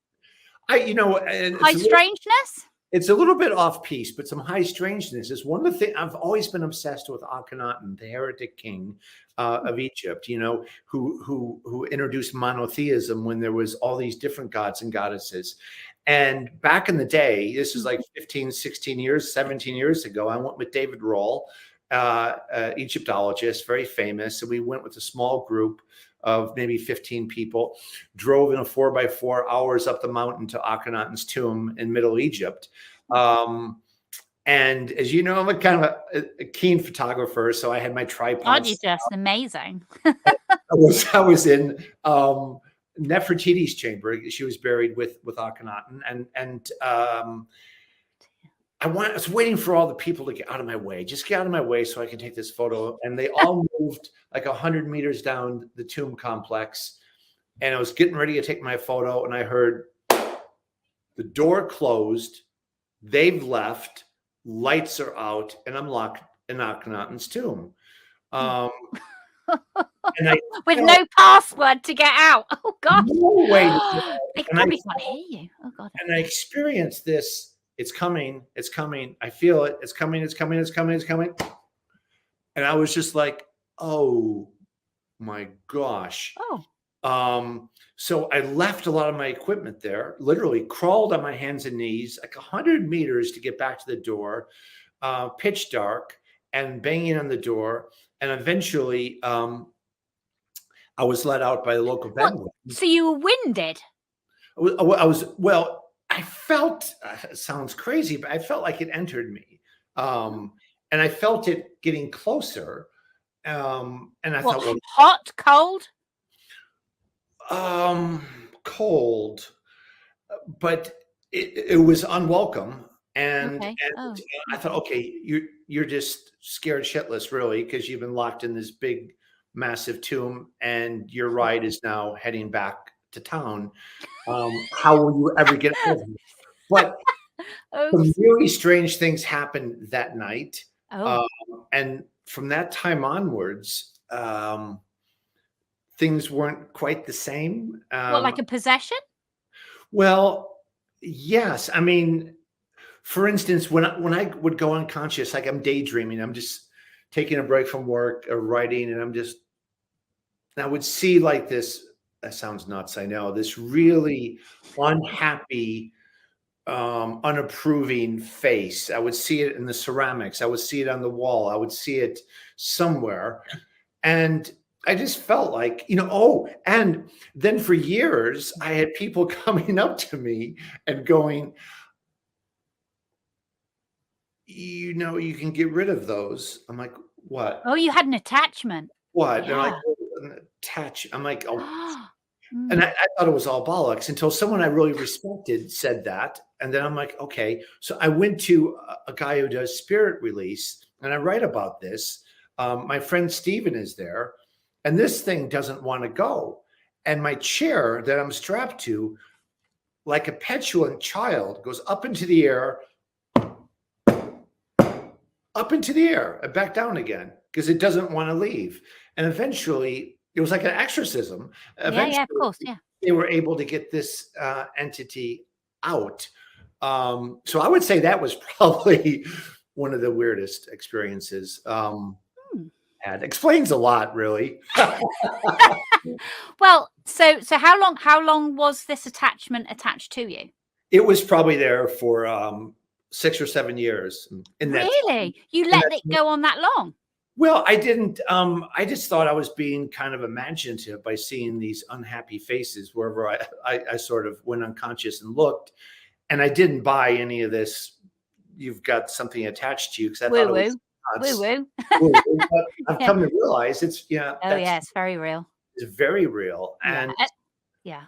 High strangeness. It's a little bit off piece, but some high strangeness is one of the things. I've always been obsessed with Akhenaten, the heretic king of Egypt, who introduced monotheism when there was all these different gods and goddesses. And back in the day, this is like 15, 16 years, 17 years ago, I went with David Roll, Egyptologist, very famous. And we went with a small group of maybe 15 people, drove in a 4x4 hours up the mountain to Akhenaten's tomb in Middle Egypt. And as you know, I'm a kind of a keen photographer, so I had my tripod. Aren't you just amazing? I was in Nefertiti's chamber. She was buried with Akhenaten, and I was waiting for all the people to get out of my way. Just get out of my way so I can take this photo. And they all moved like 100 meters down the tomb complex. And I was getting ready to take my photo, and I heard the door closed. They've left. Lights are out, and I'm locked in Akhenaten's tomb. With no password to get out. Oh God! No way. They probably can't hear you. Oh God! And I experienced this. It's coming. It's coming. I feel it. It's coming. It's coming. It's coming. It's coming. And I was just like, oh my gosh. Oh. So I left a lot of my equipment there, literally crawled on my hands and knees, like 100 meters to get back to the door, pitch dark, and banging on the door. And eventually I was let out by the local bedouin. So you were winded? I felt, it sounds crazy, but I felt like it entered me. And I felt it getting closer. And I thought, well, hot, cold? Cold, but it was unwelcome. And, okay. I thought, okay, you're just scared shitless, really, because you've been locked in this big, massive tomb, and your ride is now heading back to town. How will you ever get out of it? But some really strange things happened that night. And from that time onwards, things weren't quite the same. What, like a possession? Well, yes. I mean, for instance, when I would go unconscious, like I'm daydreaming, I'm just taking a break from work or writing, and I would see like this. That sounds nuts, I know. This really unhappy, unapproving face. I would see it in the ceramics. I would see it on the wall. I would see it somewhere, and I just felt like, oh, and then for years, I had people coming up to me and going, you can get rid of those. I'm like, what? Oh, you had an attachment. What? They're like, Yeah. "Oh, attach." I'm like, oh. Mm. And I thought it was all bollocks until someone I really respected said that. And then I'm like, okay. So I went to a guy who does spirit release, and I write about this. My friend Steven is there, and this thing doesn't want to go. And my chair that I'm strapped to, like a petulant child, goes up into the air, and back down again, because it doesn't want to leave. And eventually, it was like an exorcism. Eventually, Yeah, of course, yeah. they were able to get this entity out. So I would say that was probably one of the weirdest experiences. And explains a lot, really. Well, so how long was this attachment attached to you? It was probably there for 6 or 7 years. Really? You let it go on that long? Well, I didn't. I just thought I was being kind of imaginative by seeing these unhappy faces wherever I sort of went unconscious and looked, and I didn't buy any of this. You've got something attached to you, because I thought it was woo. But I've come to realize it's it's very real. It's very real, and yeah.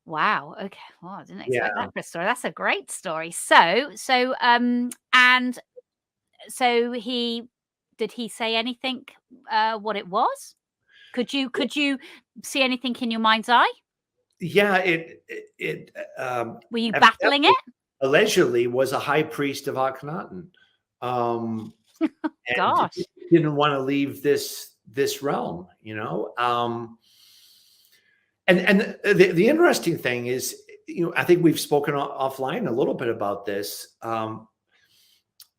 Wow. Okay. Well, I didn't expect that for a story. That's a great story. So did he say anything? What it was? Could you see anything in your mind's eye? Yeah, were you battling it? Allegedly, was a high priest of Akhenaten. Gosh, didn't want to leave this realm, And the interesting thing is, I think we've spoken offline a little bit about this,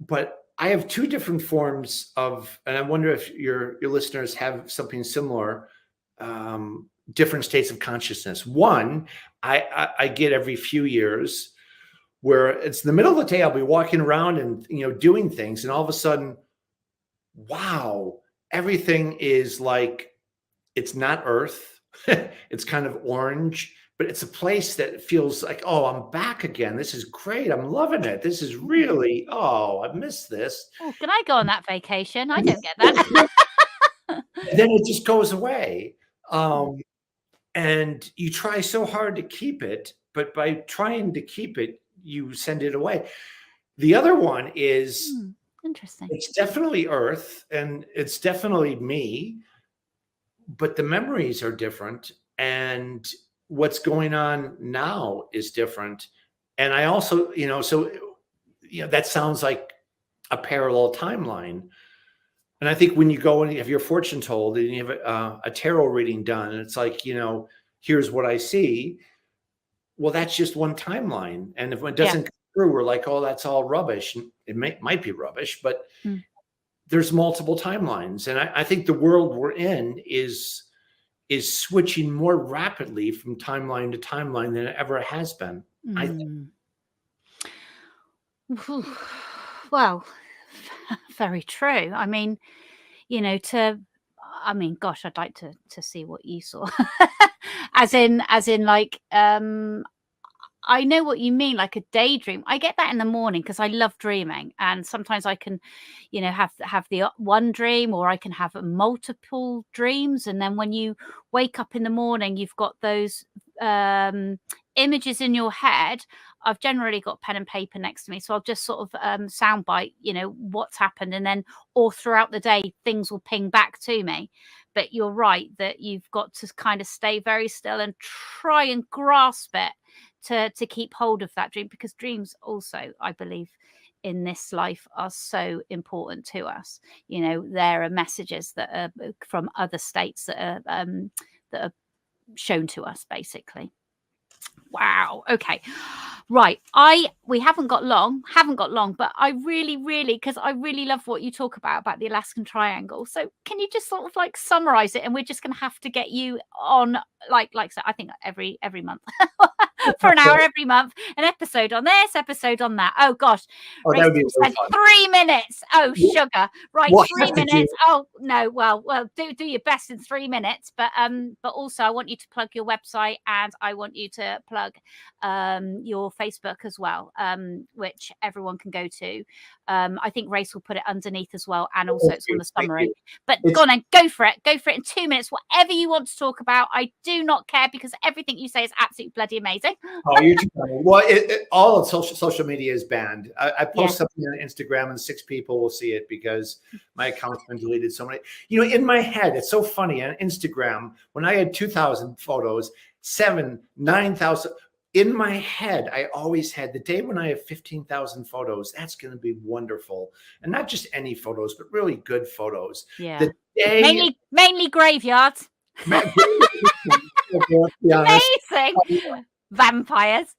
but I have two different forms of, and I wonder if your listeners have something similar, different states of consciousness. One, I get every few years, where it's the middle of the day, I'll be walking around and doing things, and all of a sudden, wow, everything is like, it's not Earth. It's kind of orange, but it's a place that feels like, oh, I'm back again. This is great. I'm loving it. This is really, I missed this. Oh, can I go on that vacation? I don't get that. Then it just goes away. And you try so hard to keep it, but by trying to keep it, you send it away. The other one is interesting. It's definitely Earth, and it's definitely me, but the memories are different, and what's going on now is different. And I also, that sounds like a parallel timeline. And I think when you go and you have your fortune told, and you have a tarot reading done, and it's like, here's what I see. Well, that's just one timeline. And if it doesn't come through, we're like, oh, that's all rubbish. And it might be rubbish, but there's multiple timelines. And I think the world we're in is switching more rapidly from timeline to timeline than it ever has been, I think. Well, very true. I mean, gosh, I'd like to see what you saw. as in like, I know what you mean, like a daydream. I get that in the morning because I love dreaming, and sometimes I can, have the one dream, or I can have multiple dreams, and then when you wake up in the morning, you've got those images in your head. I've generally got pen and paper next to me, so I'll just sort of soundbite, what's happened, and then all throughout the day, things will ping back to me. But you're right that you've got to kind of stay very still and try and grasp it to keep hold of that dream, because dreams also, I believe, in this life are so important to us. You know, there are messages that are from other states that are shown to us, basically. Wow. Okay. Right. We haven't got long, but I really, because I really love what you talk about the Alaskan Triangle. So can you just sort of like summarize it? And we're just going to have to get you on, like so I think every month for an hour every month, an episode on this, episode on that. Oh gosh. Oh, that would be so fun. 3 minutes. Oh, sugar. Right. We'll 3 minutes. Oh no. Well, do your best in 3 minutes. But also I want you to plug your website, and I want you to plug your Facebook as well, which everyone can go to. I think Race will put it underneath as well, and also it's on the summary. But go on and go for it in 2 minutes, whatever you want to talk about. I do not care, because everything you say is absolutely bloody amazing. Oh, you're too funny. Well, all of social media is banned. I post something on Instagram and 6 people will see it because my account's been deleted so many. You know, in my head, it's so funny. On Instagram, when I had 2,000 photos, 9,000. In my head, I always had the day when I have 15,000 photos, that's going to be wonderful. And not just any photos, but really good photos. Yeah. The day, mainly graveyards. Amazing. Vampires.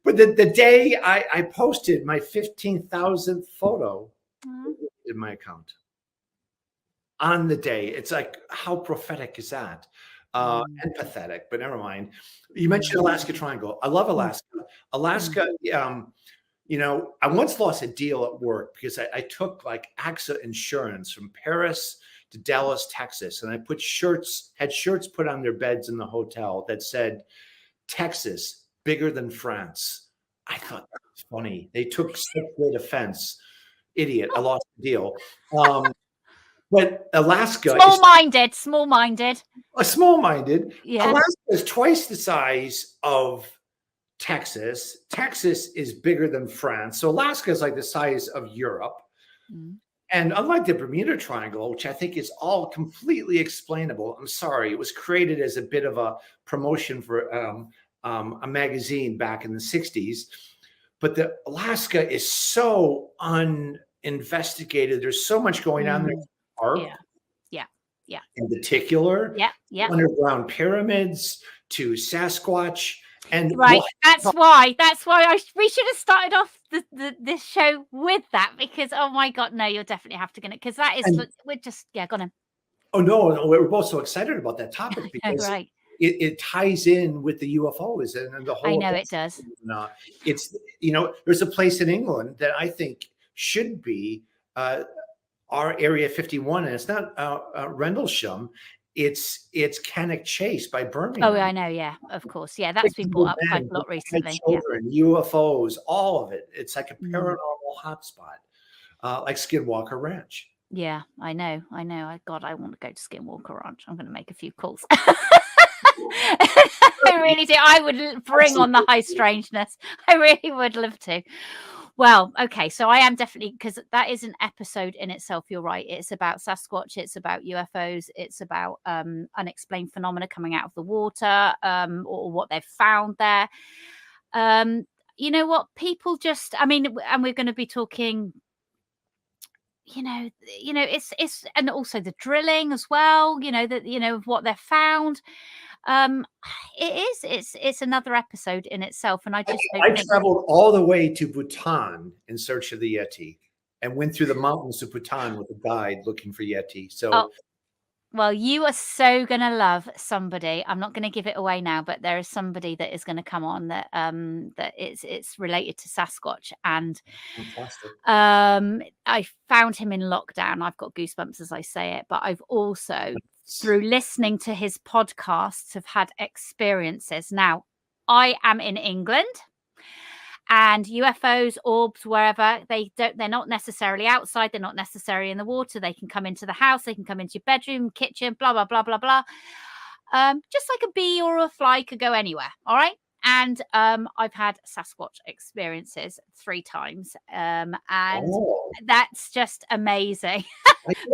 But the day I posted my 15,000th photo in my account, on the day, it's like, how prophetic is that? And pathetic, but never mind. You mentioned Alaska Triangle. I love Alaska. Alaska, you know, I once lost a deal at work because I took like AXA insurance from Paris to Dallas, Texas, and I had shirts put on their beds in the hotel that said, Texas, bigger than France. I thought that was funny. They took such great offense. Idiot. I lost the deal. But Alaska small-minded. Yeah. Alaska is twice the size of Texas. Texas is bigger than France. So Alaska is like the size of Europe. And unlike the Bermuda Triangle, which I think is all completely explainable, I'm sorry, it was created as a bit of a promotion for a magazine back in the 60s. But the Alaska is so uninvestigated. There's so much going on there. Yeah. In particular, underground pyramids to Sasquatch, and right. That's why we should have started off this show with that, because oh my god, no, you're definitely have to get it, because that is we're just go on. Oh no, we're both so excited about that topic because it ties in with the UFOs and the whole. I know it does. It's there's a place in England that I think should be. Our Area 51, and it's not Rendlesham, it's Cannock Chase by Birmingham. Oh, I know, yeah, of course, yeah, that's been brought up quite a lot recently. Children, UFOs, all of it. It's like a paranormal hotspot, like Skinwalker Ranch. Yeah, I know. God, I want to go to Skinwalker Ranch. I'm going to make a few calls. I really do. I would bring on the high strangeness. I really would love to. Well, okay, so I am definitely, because that is an episode in itself. You're right. It's about Sasquatch. It's about UFOs. It's about unexplained phenomena coming out of the water, or what they've found there. You know what? People just, I mean, and we're going to be talking. It's and also the drilling as well. Of what they've found. It's another episode in itself, and I traveled all the way to Bhutan in search of the Yeti, and went through the mountains of Bhutan with a guide looking for Yeti. So, well, you are so gonna love somebody. I'm not gonna give it away now, but there is somebody that is gonna come on that it's related to Sasquatch, and fantastic. I found him in lockdown. I've got goosebumps as I say it, but I've also, through listening to his podcasts, have had experiences. Now, I am in England, and UFOs, orbs, wherever, they're not necessarily outside. They're not necessarily in the water. They can come into the house. They can come into your bedroom, kitchen, blah, blah, blah, blah, blah. Just like a bee or a fly could go anywhere. All right. And I've had Sasquatch experiences 3 times. And that's just amazing.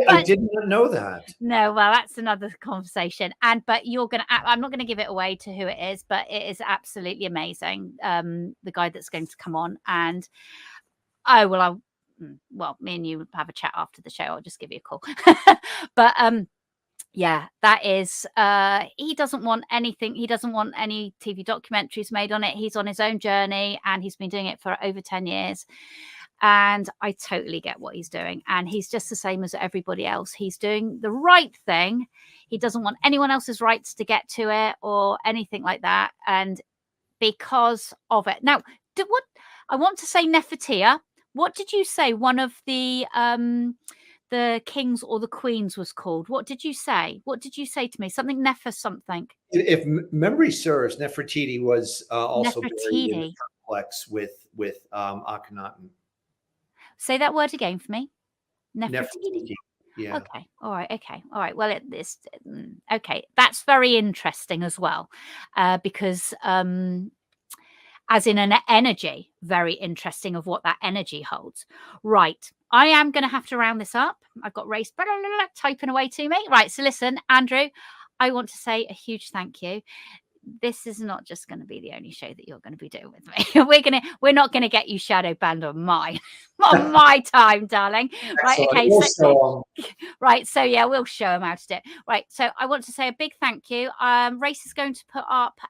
I did not know that. No, well, that's another conversation. But I'm not gonna give it away to who it is, but it is absolutely amazing. The guy that's going to come on, and Oh, well, me and you have a chat after the show. I'll just give you a call. But yeah, that is he doesn't want anything. He doesn't want any TV documentaries made on it. He's on his own journey, and he's been doing it for over 10 years. And I totally get what he's doing. And he's just the same as everybody else. He's doing the right thing. He doesn't want anyone else's rights to get to it or anything like that. And because of it. Now, what I want to say, Nefertia, what did you say one of the kings or the queens was called? What did you say? What did you say to me? Something Nefer something. If memory serves, Nefertiti was also buried in the Nefertiti. complex with Akhenaten. Say that word again for me. Nefertiti. Nefertiti. Yeah. Okay. All right. Okay. All right. Well, okay. That's very interesting as well, because as in an energy, very interesting of what that energy holds. Right. I am going to have to round this up. I've got Race typing away to me. Right. So listen, Andrew, I want to say a huge thank you. This is not just going to be the only show that you're going to be doing with me. We're not going to get you shadow banned on my time, darling. Right. Okay. Right. So yeah, we'll show them how to do it. Right. So I want to say a big thank you. Race is going to put up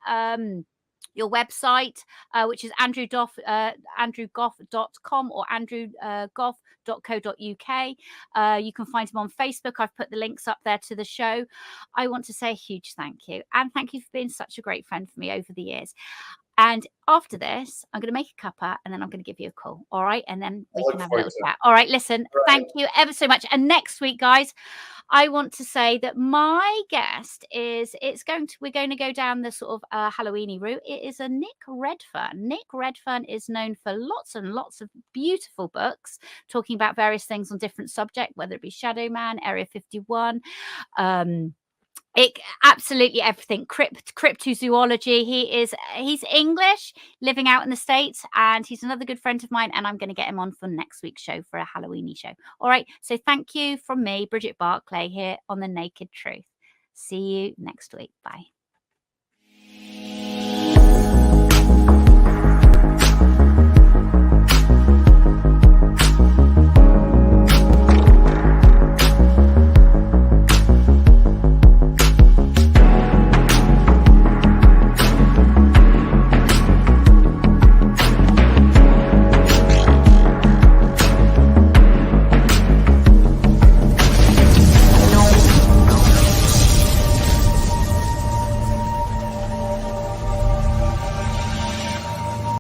your website, which is andrewgough.com or andrewgough.co.uk. You can find him on Facebook. I've put the links up there to the show. I want to say a huge thank you. And thank you for being such a great friend for me over the years. And after this, I'm going to make a cuppa and then I'm going to give you a call. All right. And then we can have a little chat. All right. Listen, thank you ever so much. And next week, guys, I want to say that my guest is, we're going to go down the sort of Halloweeny route. It is a Nick Redfern. Nick Redfern is known for lots and lots of beautiful books talking about various things on different subjects, whether it be Shadow Man, Area 51, absolutely everything. Cryptozoology. He's English, living out in the States, and he's another good friend of mine, and I'm going to get him on for next week's show for a Halloweeny show. All right. So thank you from me, Bridget Barclay, here on The Naked Truth. See you next week. Bye.